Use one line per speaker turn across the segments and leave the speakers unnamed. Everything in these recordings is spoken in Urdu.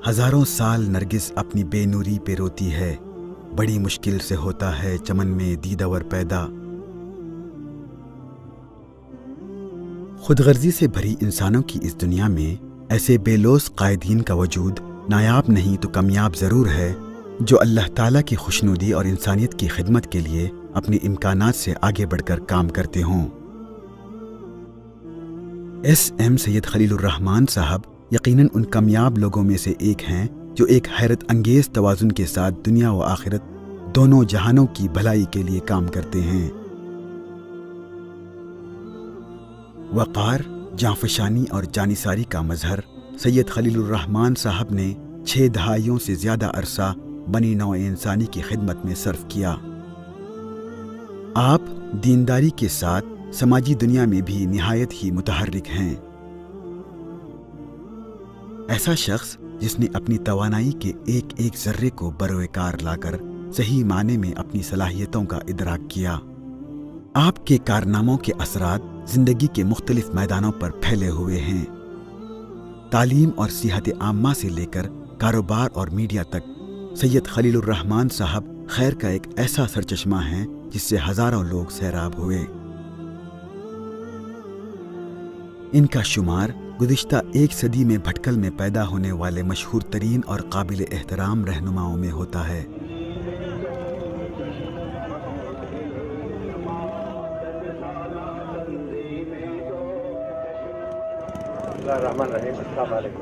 ہزاروں سال نرگس اپنی بے نوری پہ روتی ہے، بڑی مشکل سے ہوتا ہے چمن میں دیدور پیدا۔ خود غرضی سے بھری انسانوں کی اس دنیا میں ایسے بے لوث قائدین کا وجود نایاب نہیں تو کامیاب ضرور ہے، جو اللہ تعالیٰ کی خوشنودی اور انسانیت کی خدمت کے لیے اپنی امکانات سے آگے بڑھ کر کام کرتے ہوں۔ ایس ایم سید خلیل الرحمان صاحب یقیناً ان کامیاب لوگوں میں سے ایک ہیں جو ایک حیرت انگیز توازن کے ساتھ دنیا و آخرت دونوں جہانوں کی بھلائی کے لیے کام کرتے ہیں۔ وقار، جانفشانی اور جانثاری کا مظہر سید خلیل الرحمان صاحب نے 6 دہائیوں سے زیادہ عرصہ بنی نوع انسانی کی خدمت میں صرف کیا۔ آپ دینداری کے ساتھ سماجی دنیا میں بھی نہایت ہی متحرک ہیں۔ ایسا شخص جس نے اپنی توانائی کے ایک ایک ذرے کو بروئے کار لا کر صحیح معنی میں اپنی صلاحیتوں کا ادراک کیا۔ آپ کے کارناموں کے اثرات زندگی کے مختلف میدانوں پر پھیلے ہوئے ہیں۔ تعلیم اور صحت عامہ سے لے کر کاروبار اور میڈیا تک سید خلیل الرحمان صاحب خیر کا ایک ایسا سرچشمہ ہیں جس سے ہزاروں لوگ سیراب ہوئے۔ ان کا شمار گزشتہ 1 صدی میں بھٹکل میں پیدا ہونے والے مشہور ترین اور قابل احترام رہنماؤں میں ہوتا ہے۔
الرحمن الرحیم. السلام علیکم.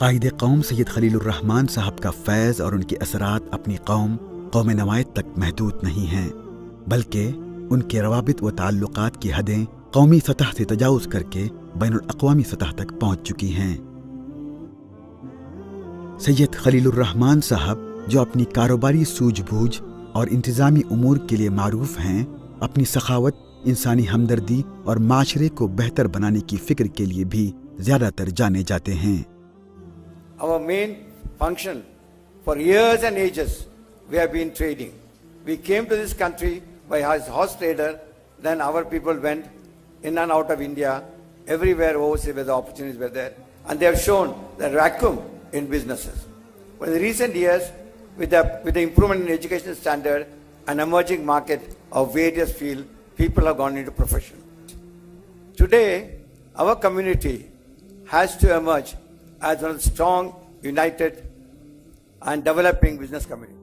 قائد قوم سید خلیل الرحمان صاحب کا فیض اور ان کے اثرات اپنی قوم نوائد تک محدود نہیں ہیں، بلکہ ان کے روابط و تعلقات کی حدیں قومی سطح سے تجاوز کر کے بین الاقوامی سطح تک پہنچ چکی ہیں۔ سید خلیل الرحمان صاحب جو اپنی کاروباری سوجھ بوجھ اور انتظامی امور کے لیے معروف ہیں، اپنی سخاوت، انسانی ہمدردی اور معاشرے کو بہتر بنانے کی فکر کے لیے بھی زیادہ تر جانے جاتے ہیں۔
Our main function for years and ages we have been trading. We came to this country by as horse trader, then our people went in and out of India, everywhere overseas where the opportunities were there, and they have shown the vacuum in businesses. But in the recent years, with the improvement in education standard and emerging market of various fields, people have gone into profession. Today, our community has to emerge as one of the strong, united and developing business community.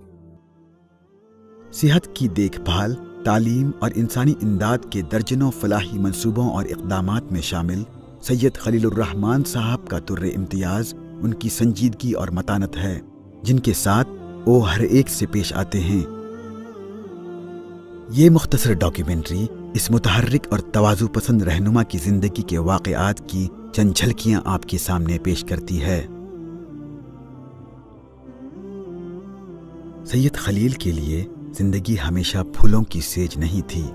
صحت کی دیکھ بھال، تعلیم اور انسانی امداد کے درجنوں فلاحی منصوبوں اور اقدامات میں شامل سید خلیل الرحمان صاحب کا در امتیاز ان کی سنجیدگی اور متانت ہے، جن کے ساتھ وہ ہر ایک سے پیش آتے ہیں۔ یہ مختصر ڈاکیومنٹری اس متحرک اور تواضع پسند رہنما کی زندگی کے واقعات کی چند جھلکیاں آپ کے سامنے پیش کرتی ہے۔ سید خلیل کے لیے زندگی ہمیشہ پھولوں کی سیج نہیں تھی۔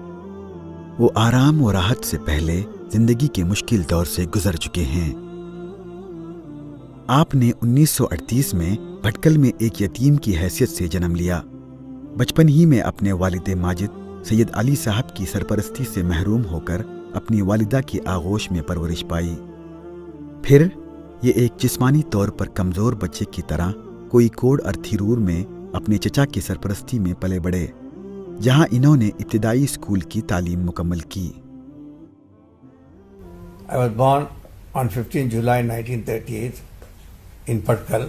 وہ آرام و راحت سے پہلے زندگی کے مشکل دور سے گزر چکے ہیں۔ آپ نے 1938 میں بھٹکل میں ایک یتیم کی حیثیت سے جنم لیا۔ بچپن ہی میں اپنے والد ماجد سید علی صاحب کی سرپرستی سے محروم ہو کر اپنی والدہ کی آغوش میں پرورش پائی۔ پھر یہ ایک جسمانی طور پر کمزور بچے کی طرح کوئی کوڑ اور تھیرور میں اپنے چچا کی سرپرستی میں پلے بڑھے، جہاں انہوں نے ابتدائی اسکول کی تعلیم مکمل کی۔
I was born on 15 July 1938 in Patkal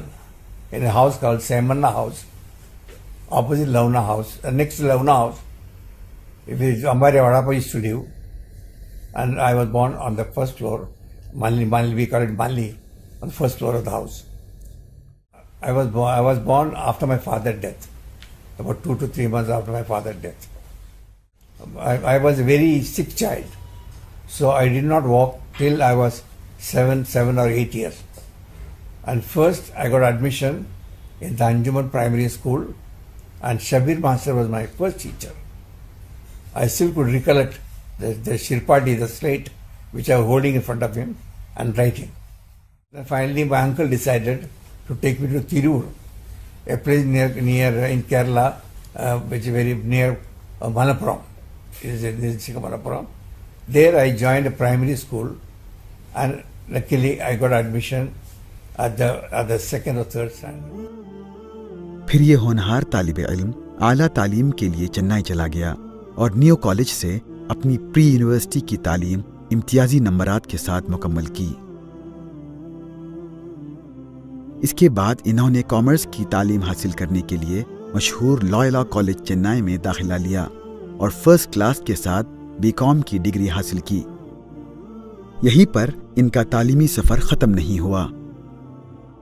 in a house called Semanna House, opposite Launa House. Next to Launa House, it is Ambari Vadapa used to live, and I was born on the first floor. Manli, we call it Manli, on the first floor of the house. I was born after my father's death, about 2 to 3 months after my father's death. I was a very sick child, so I did not walk till I was 7 or 8 years. And first I got admission in the Anjuman Primary School, and Shabir Master was my first teacher. I still could recollect the Shirpati, the slate, which I was holding in front of him and writing. Then finally, my uncle decided to take me to Tirur, a place near in Kerala, which is very near Malappuram. It is in Malappuram. There I joined a primary school, and luckily I got admission at the second or third standard.
پھر یہ ہونہار طالب علم اعلیٰ تعلیم کے لیے چنئی چلا گیا اور نیو کالج سے اپنی پری یونیورسٹی کی تعلیم امتیازی نمبرات کے ساتھ مکمل کی۔ اس کے بعد انہوں نے کامرس کی تعلیم حاصل کرنے کے لیے مشہور لوئلا کالج چنئی میں داخلہ لیا اور فرسٹ کلاس کے ساتھ بی کام کی ڈگری حاصل کی۔ یہیں پر ان کا تعلیمی سفر ختم نہیں ہوا۔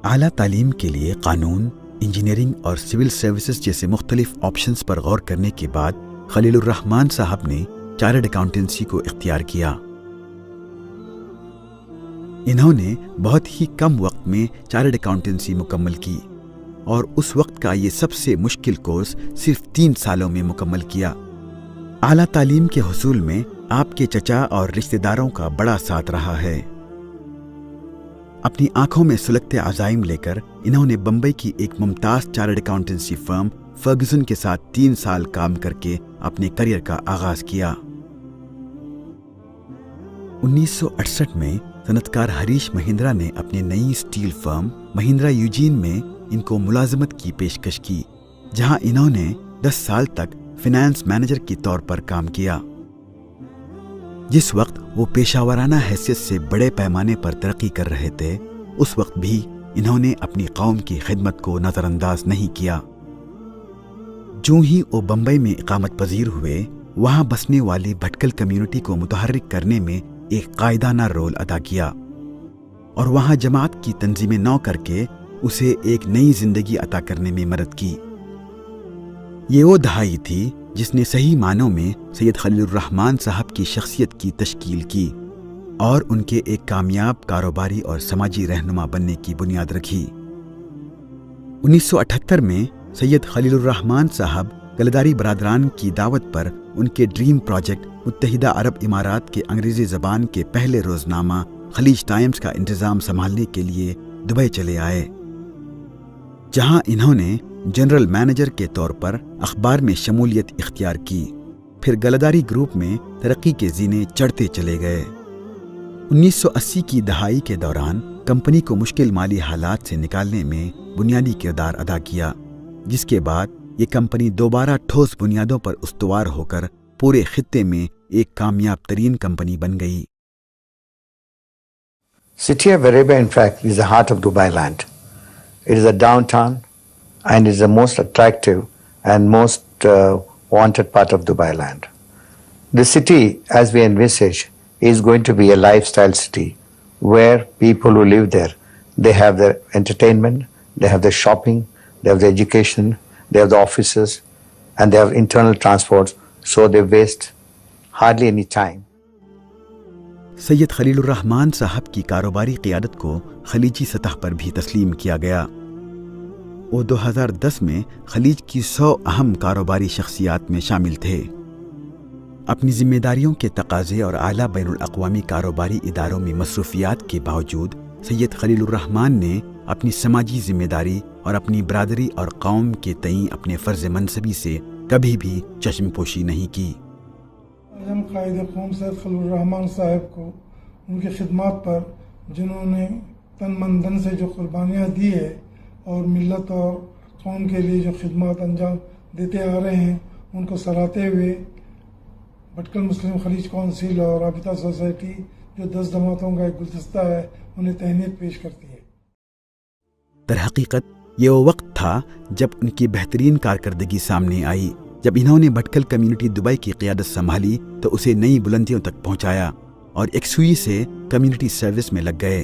اعلیٰ تعلیم کے لیے قانون، انجینئرنگ اور سول سروسز جیسے مختلف آپشنز پر غور کرنے کے بعد خلیل الرحمان صاحب نے چارٹرڈ اکاؤنٹنسی کو اختیار کیا۔ انہوں نے بہت ہی کم وقت میں چارٹرڈ اکاؤنٹنسی مکمل کی اور اس وقت کا یہ سب سے مشکل کورس صرف 3 سالوں میں مکمل کیا۔ اعلیٰ تعلیم کے حصول میں آپ کے چچا اور رشتہ داروں کا بڑا ساتھ رہا ہے۔ اپنی آنکھوں میں سلگتے عزائم لے کر انہوں نے بمبئی کی ایک ممتاز چارٹرڈ اکاؤنٹنسی فرم فرگوسن کے ساتھ 3 سال کام کر کے اپنے کریئر کا آغاز کیا۔ 1968 میں صنعت کار ہریش مہندرا نے اپنی نئی اسٹیل فرم مہندرا یوجین میں ان کو ملازمت کی پیشکش کی، جہاں انہوں نے 10 سال تک فائنانس مینیجر کے طور پر کام کیا۔ جس وقت وہ پیشہ ورانہ حیثیت سے بڑے پیمانے پر ترقی کر رہے تھے، اس وقت بھی انہوں نے اپنی قوم کی خدمت کو نظر انداز نہیں کیا۔ جو ہی وہ بمبئی میں اقامت پذیر ہوئے، وہاں بسنے والی بھٹکل کمیونٹی کو متحرک کرنے میں ایک قائدانہ رول ادا کیا اور وہاں جماعت کی تنظیمیں نو کر کے اسے ایک نئی زندگی عطا کرنے میں مدد کی۔ یہ وہ دہائی تھی جس نے صحیح معنوں میں سید خلیل الرحمان صاحب کی شخصیت کی تشکیل کی اور ان کے ایک کامیاب کاروباری اور سماجی رہنما بننے کی بنیاد رکھی۔ 1978 میں سید خلیل الرحمان صاحب گلداری برادران کی دعوت پر ان کے ڈریم پروجیکٹ متحدہ عرب امارات کے انگریزی زبان کے پہلے روزنامہ خلیج ٹائمز کا انتظام سنبھالنے کے لیے دبئی چلے آئے، جہاں انہوں نے جنرل مینیجر کے طور پر اخبار میں شمولیت اختیار کی۔ پھر گلداری گروپ میں ترقی کے زینے چڑھتے چلے گئے۔ 1980 کی دہائی کے دوران کمپنی کو مشکل مالی حالات سے نکالنے میں بنیادی کردار ادا کیا، جس کے بعد یہ کمپنی دوبارہ ٹھوس بنیادوں پر استوار ہو کر پورے خطے میں ایک کامیاب ترین کمپنی بن گئی۔
City of Arabia, in fact, is the heart of Dubai land. It is a downtown and is the most attractive and most wanted part of Dubai land. The city, as we envisage, is going to be a lifestyle city where people who live there, they have their entertainment, they have their shopping, they have their education, they have the offices, and they have internal transport, so they waste hardly any time.
سید خلیل الرحمان صاحب کی کاروباری قیادت کو خلیجی سطح پر بھی تسلیم کیا گیا۔ وہ 2010 میں خلیج کی 100 اہم کاروباری شخصیات میں شامل تھے۔ اپنی ذمہ داریوں کے تقاضے اور اعلیٰ بین الاقوامی کاروباری اداروں میں مصروفیات کے باوجود سید خلیل الرحمان نے اپنی سماجی ذمہ داری اور اپنی برادری اور قوم کے تئیں اپنے فرض منصبی سے کبھی بھی چشم پوشی نہیں کی۔
اعظم قائد قوم سید خلیل الرحمان صاحب کو ان کی خدمات پر، جنہوں نے تن من دھن سے جو قربانیاں دی ہے اور ملت اور قوم کے لیے جو خدمات انجام دیتے آ رہے ہیں، ان کو سراہتے ہوئے بھٹکل مسلم خلیج کونسل اور رابطہ سوسائٹی جو 10 جماعتوں کا ایک گلدستہ ہے، انہیں تہنیت پیش کرتی ہے۔
در حقیقت یہ وہ وقت تھا جب ان کی بہترین کارکردگی سامنے آئی، جب انہوں نے بھٹکل کمیونٹی دبئی کی قیادت سنبھالی تو اسے نئی بلندیوں تک پہنچایا اور ایک سوئی سے کمیونٹی سروس میں لگ گئے۔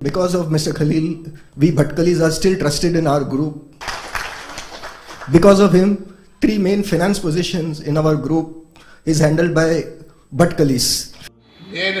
Because of Mr. Khalil, we Bhatkalis are still trusted in our group. Because of him, 3 main finance positions in our group is handled by Bhatkalis.
నేను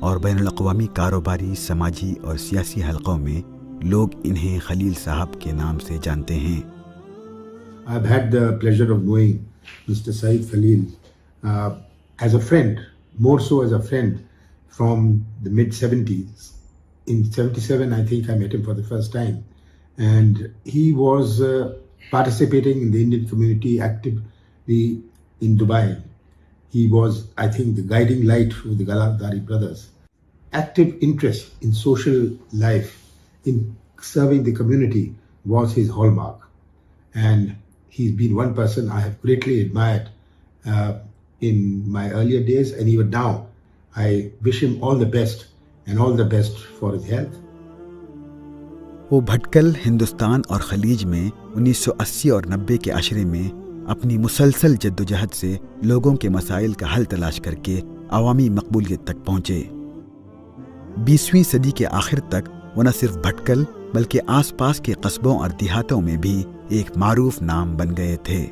اور بین الاقوامی کاروباری، سماجی اور سیاسی حلقوں میں لوگ انہیں خلیل صاحب کے نام سے جانتے ہیں۔
I've had the pleasure of knowing Mr. Saeed Khalil as a friend, more so as a friend from the mid-70s. In 77, I think I met him for the first time. And he was participating in the Indian community actively in Dubai. He was, I think, the guiding light for the Galadari brothers. Active interest in social life, in serving the community was his hallmark. And he's been one person I have greatly admired in my earlier days, and even now. I wish him all the best and all the best for his health.
وہ بھٹکل، ہندوستان اور خلیج میں 1980 اور 90 کے عشرے میں اپنی مسلسل جدوجہد سے لوگوں کے مسائل کا حل تلاش کر کے عوامی مقبولیت تک پہنچے۔ 20ویں صدی کے آخر تک وہ نہ صرف بھٹکل بلکہ آس پاس کے قصبوں اور دیہاتوں میں بھی ایک معروف نام بن گئے تھے،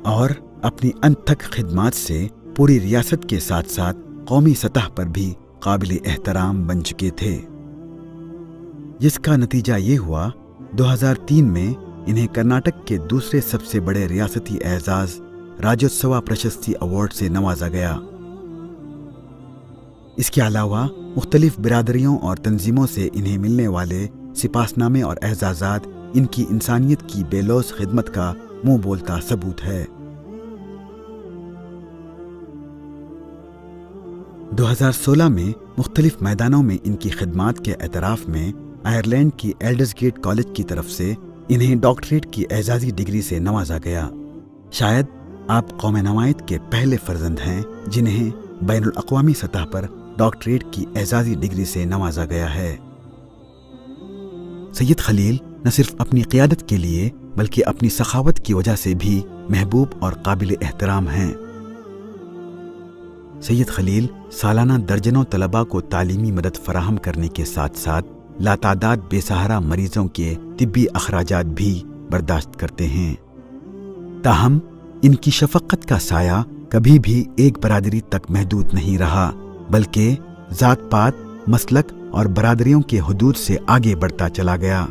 اور اپنی انتھک خدمات سے پوری ریاست کے ساتھ ساتھ قومی سطح پر بھی قابل احترام بن چکے تھے، جس کا نتیجہ یہ ہوا 2003 میں انہیں کرناٹک کے دوسرے سب سے بڑے ریاستی اعزاز راجوتسوا پرشستی ایوارڈ سے نوازا گیا۔ اس کے علاوہ مختلف برادریوں اور تنظیموں سے انہیں ملنے والے سپاسنامے اور اعزازات ان کی انسانیت کی بے لوث خدمت کا منہ بولتا ثبوت ہے۔ 2016 میں مختلف میدانوں میں ان کی خدمات کے اعتراف میں آئرلینڈ کی ایلڈرز گیٹ کالج کی طرف سے انہیں ڈاکٹریٹ کی اعزازی ڈگری سے نوازا گیا۔ شاید آپ قوم نمائت کے پہلے فرزند ہیں جنہیں بین الاقوامی سطح پر ڈاکٹریٹ کی اعزازی ڈگری سے نوازا گیا ہے۔ سید خلیل نہ صرف اپنی قیادت کے لیے بلکہ اپنی سخاوت کی وجہ سے بھی محبوب اور قابل احترام ہیں۔ سید خلیل سالانہ درجنوں طلباء کو تعلیمی مدد فراہم کرنے کے ساتھ ساتھ لاتعداد بے سہارا مریضوں کے طبی اخراجات بھی برداشت کرتے ہیں۔ تاہم ان کی شفقت کا سایہ کبھی بھی ایک برادری تک محدود نہیں رہا، بلکہ ذات پات، مسلک اور برادریوں کے حدود سے آگے بڑھتا چلا گیا۔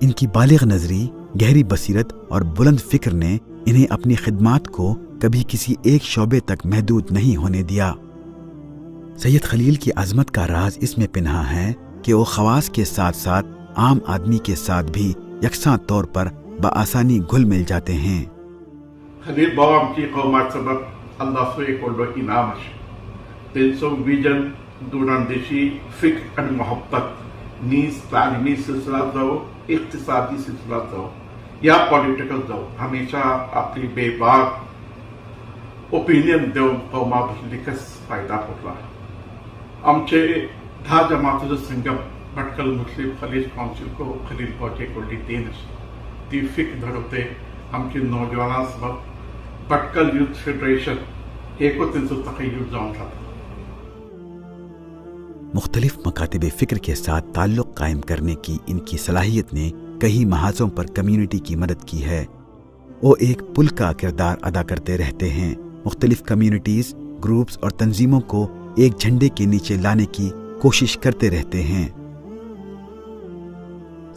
ان کی بالغ نظری، گہری بصیرت اور بلند فکر نے انہیں اپنی خدمات کو کبھی کسی ایک شعبے تک محدود نہیں ہونے دیا۔ سید خلیل کی عظمت کا راز اس میں پنہاں ہے کہ وہ خواص کے ساتھ ساتھ عام آدمی کے ساتھ بھی یکساں طور پر بآسانی گھل مل جاتے ہیں۔
خلیل بابام کی قومات سبب اللہ سوئے کو انعامش تنسو ویژن دوراندیشی فکر اور محبت نیز تعلیمی سلسلہ دو، اقتصادی سلسلہ دو یا پولیٹیکل دو، ہمیشہ اپنی بے باک اوپینین دو قوما بشلکس فائدہ پتلا۔ امچے دھا جماعت سنگم بھٹکل مسلم خلیج کونسل کو خلیل پہنچے کو دینش دی فکر دھڑتے ہم کے نوجوانان سبب بھٹکل یوتھ فیڈریشن ایک و 300 تخیل جان تھا۔
مختلف مکاتب فکر کے ساتھ تعلق قائم کرنے کی ان کی صلاحیت نے کئی محاذوں پر کمیونٹی کی مدد کی ہے۔ وہ ایک پل کا کردار ادا کرتے رہتے ہیں، مختلف کمیونٹیز، گروپس اور تنظیموں کو ایک جھنڈے کے نیچے لانے کی کوشش کرتے رہتے ہیں۔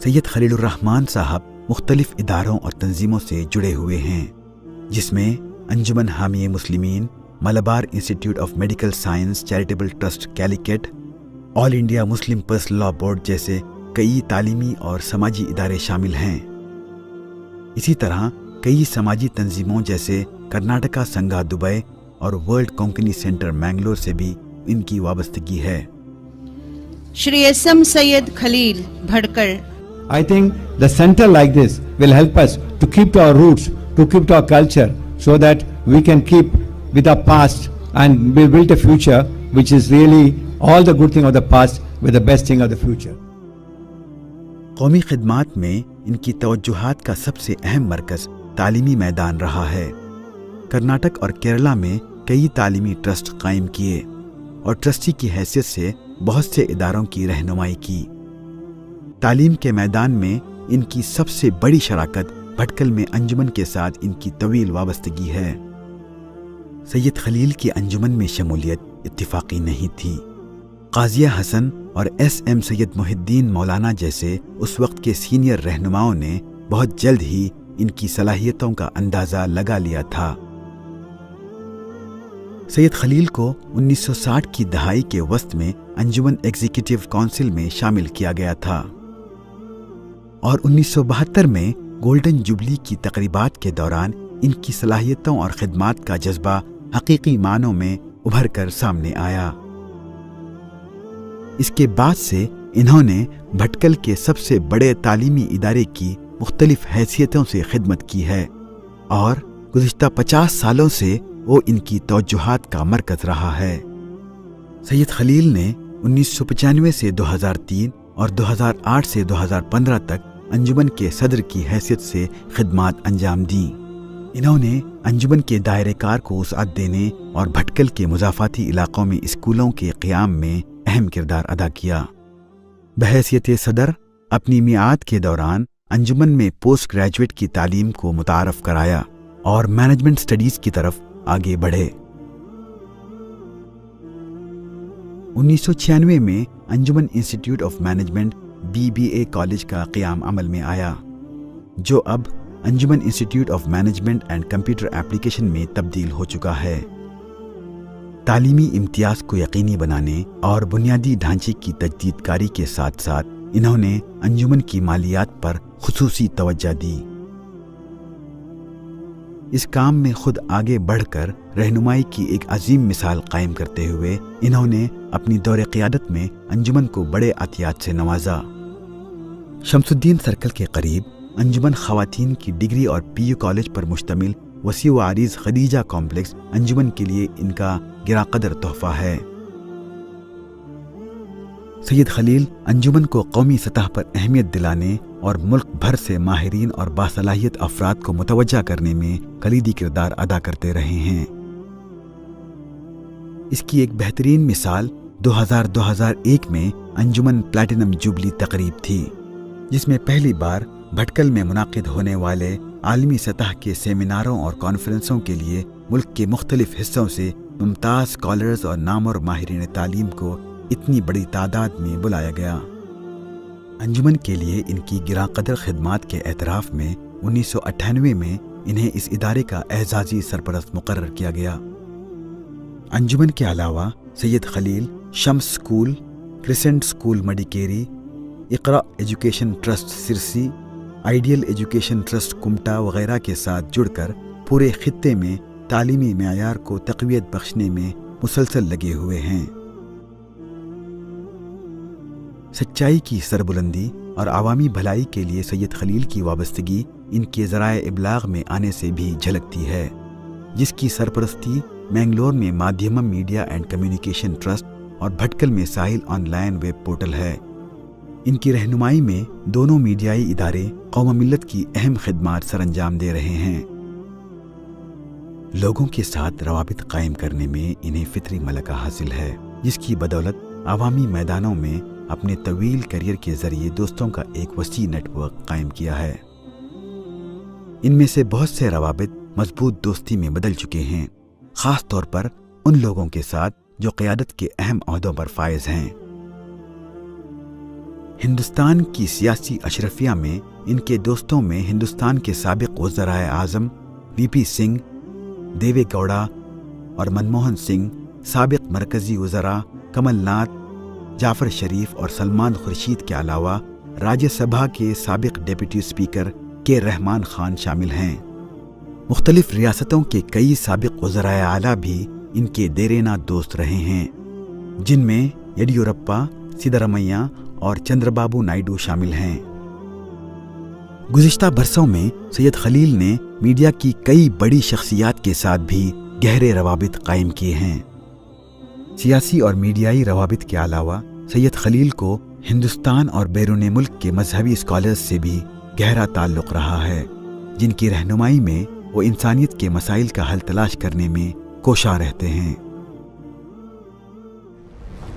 سید خلیل الرحمان صاحب مختلف اداروں اور تنظیموں سے جڑے ہوئے ہیں، جس میں Anjuman Hami Muslimeen, Malabar institute of medical science charitable trust Calicut, all India Muslim personal law board جیسے کئی تعلیمی اور سماجی ادارے شامل ہیں۔ اسی طرح کئی سماجی تنظیموں جیسے کرناٹکا سنگھا دبئی اور ورلڈ کونکنی سینٹر مینگلور سے بھی ان کی وابستگی ہے۔
Shri S M Syed Khalil Bhatkal.
I think the center like this will help us to keep to our roots, to keep to our culture, so that we can keep with our past and we build a future which is really all the good thing of the past with the best thing of the future.
قومی خدمات میں ان کی توجہات کا سب سے اہم مرکز تعلیمی میدان رہا ہے۔ کرناٹک اور کیرلا میں کئی تعلیمی ٹرسٹ قائم کیے اور ٹرسٹی کی حیثیت سے بہت سے اداروں کی رہنمائی کی۔ تعلیم کے میدان میں ان کی سب سے بڑی شراکت بھٹکل میں انجمن کے ساتھ ان کی طویل وابستگی ہے۔ سید خلیل کی انجمن میں شمولیت اتفاقی نہیں تھی، قاضیہ حسن اور ایس ایم سید محی الدین مولانا جیسے اس وقت کے سینئر رہنماؤں نے بہت جلد ہی ان کی صلاحیتوں کا اندازہ لگا لیا تھا۔ سید خلیل کو 1960 کی دہائی کے وسط میں انجمن ایگزیکٹو کونسل میں شامل کیا گیا تھا اور 1972 میں گولڈن جوبلی کی تقریبات کے دوران ان کی صلاحیتوں اور خدمات کا جذبہ حقیقی معنوں میں ابھر کر سامنے آیا۔ اس کے بعد سے انہوں نے بھٹکل کے سب سے بڑے تعلیمی ادارے کی مختلف حیثیتوں سے خدمت کی ہے اور گزشتہ 50 سالوں سے وہ ان کی توجہات کا مرکز رہا ہے۔ سید خلیل نے 1995 سے 2003 اور 2008 سے 2015 تک انجمن کے صدر کی حیثیت سے خدمات انجام دیں۔ انہوں نے انجمن کے دائرہ کار کو وسعت دینے اور بھٹکل کے مضافاتی علاقوں میں اسکولوں کے قیام میں اہم کردار ادا کیا۔ بحیثیت صدر اپنی میعاد کے دوران انجمن میں پوسٹ گریجویٹ کی تعلیم کو متعارف کرایا اور مینجمنٹ سٹڈیز کی طرف آگے بڑھے۔ 1996 میں Anjuman institute of management BBA college کا قیام عمل میں آیا، جو اب Anjuman institute of management and computer application میں تبدیل ہو چکا ہے۔ تعلیمی امتیاز کو یقینی بنانے اور بنیادی ڈھانچے کی تجدید کاری کے ساتھ ساتھ انہوں نے انجمن کی مالیات پر خصوصی توجہ دی۔ اس کام میں خود آگے بڑھ کر رہنمائی کی ایک عظیم مثال قائم کرتے ہوئے انہوں نے اپنی دور قیادت میں انجمن کو بڑے عطیات سے نوازا۔ شمس الدین سرکل کے قریب انجمن خواتین کی ڈگری اور PU کالج پر مشتمل وسیع و عریض خدیجہ کمپلیکس انجمن کے لیے ان کا گراں قدر تحفہ ہے۔ سید خلیل انجمن کو قومی سطح پر اہمیت دلانے اور ملک بھر سے ماہرین اور باصلاحیت افراد کو متوجہ کرنے میں کلیدی کردار ادا کرتے رہے ہیں۔ اس کی ایک بہترین مثال 2001 میں انجمن پلیٹینم جوبلی تقریب تھی، جس میں پہلی بار بھٹکل میں منعقد ہونے والے عالمی سطح کے سیمیناروں اور کانفرنسوں کے لیے ملک کے مختلف حصوں سے ممتاز اسکالرز اور نامور ماہرین تعلیم کو اتنی بڑی تعداد میں بلایا گیا۔ انجمن کے لیے ان کی گراں قدر خدمات کے اعتراف میں 1998 میں انہیں اس ادارے کا اعزازی سرپرست مقرر کیا گیا۔ انجمن کے علاوہ سید خلیل شمس اسکول، کرسنٹ اسکول مڈیکیری، اقرا ایجوکیشن ٹرسٹ سرسی، آئیڈیل ایجوکیشن ٹرسٹ کمٹا وغیرہ کے ساتھ جڑ کر پورے خطے میں تعلیمی معیار کو تقویت بخشنے میں مسلسل لگے ہوئے ہیں۔ سچائی کی سربلندی اور عوامی بھلائی کے لیے سید خلیل کی وابستگی ان کے ذرائع ابلاغ میں آنے سے بھی جھلکتی ہے، جس کی سرپرستی مینگلور میں مادھیمم میڈیا اینڈ کمیونیکیشن ٹرسٹ اور بھٹکل میں ساحل آن لائن ویب پورٹل ہے۔ ان کی رہنمائی میں دونوں میڈیائی ادارے قوم و ملت کی اہم خدمات سر انجام دے رہے ہیں۔ لوگوں کے ساتھ روابط قائم کرنے میں انہیں فطری ملکہ حاصل ہے، جس کی بدولت عوامی میدانوں میں اپنے طویل کیریئر کے ذریعے دوستوں کا ایک وسیع نیٹ ورک قائم کیا ہے۔ ان میں سے بہت سے روابط مضبوط دوستی میں بدل چکے ہیں، خاص طور پر ان لوگوں کے ساتھ جو قیادت کے اہم عہدوں پر فائز ہیں۔ ہندوستان کی سیاسی اشرفیہ میں ان کے دوستوں میں ہندوستان کے سابق وزرائے اعظم VP سنگھ، دیوے گوڑا اور منموہن سنگھ، سابق مرکزی وزراء کمل ناتھ، جعفر شریف اور سلمان خورشید کے علاوہ راجیہ سبھا کے سابق ڈیپٹی اسپیکر کے رحمان خان شامل ہیں۔ مختلف ریاستوں کے کئی سابق وزرائے اعلیٰ بھی ان کے دیرینہ دوست رہے ہیں، جن میں یڈیورپا، سدھارمیہ اور چندر بابو نائیڈو شامل ہیں۔ گزشتہ برسوں میں سید خلیل نے میڈیا کی کئی بڑی شخصیات کے ساتھ بھی گہرے روابط قائم کیے ہیں۔ سیاسی اور میڈیائی روابط کے علاوہ سید خلیل کو ہندوستان اور بیرون ملک کے مذہبی اسکالرز سے بھی گہرا تعلق رہا ہے، جن کی رہنمائی میں وہ انسانیت کے مسائل کا حل تلاش کرنے میں کوشاں رہتے ہیں۔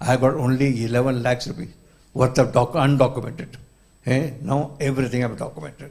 I got only 11 lakhs rupees worth of undocumented. Now everything I have documented.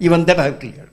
even that I have cleared.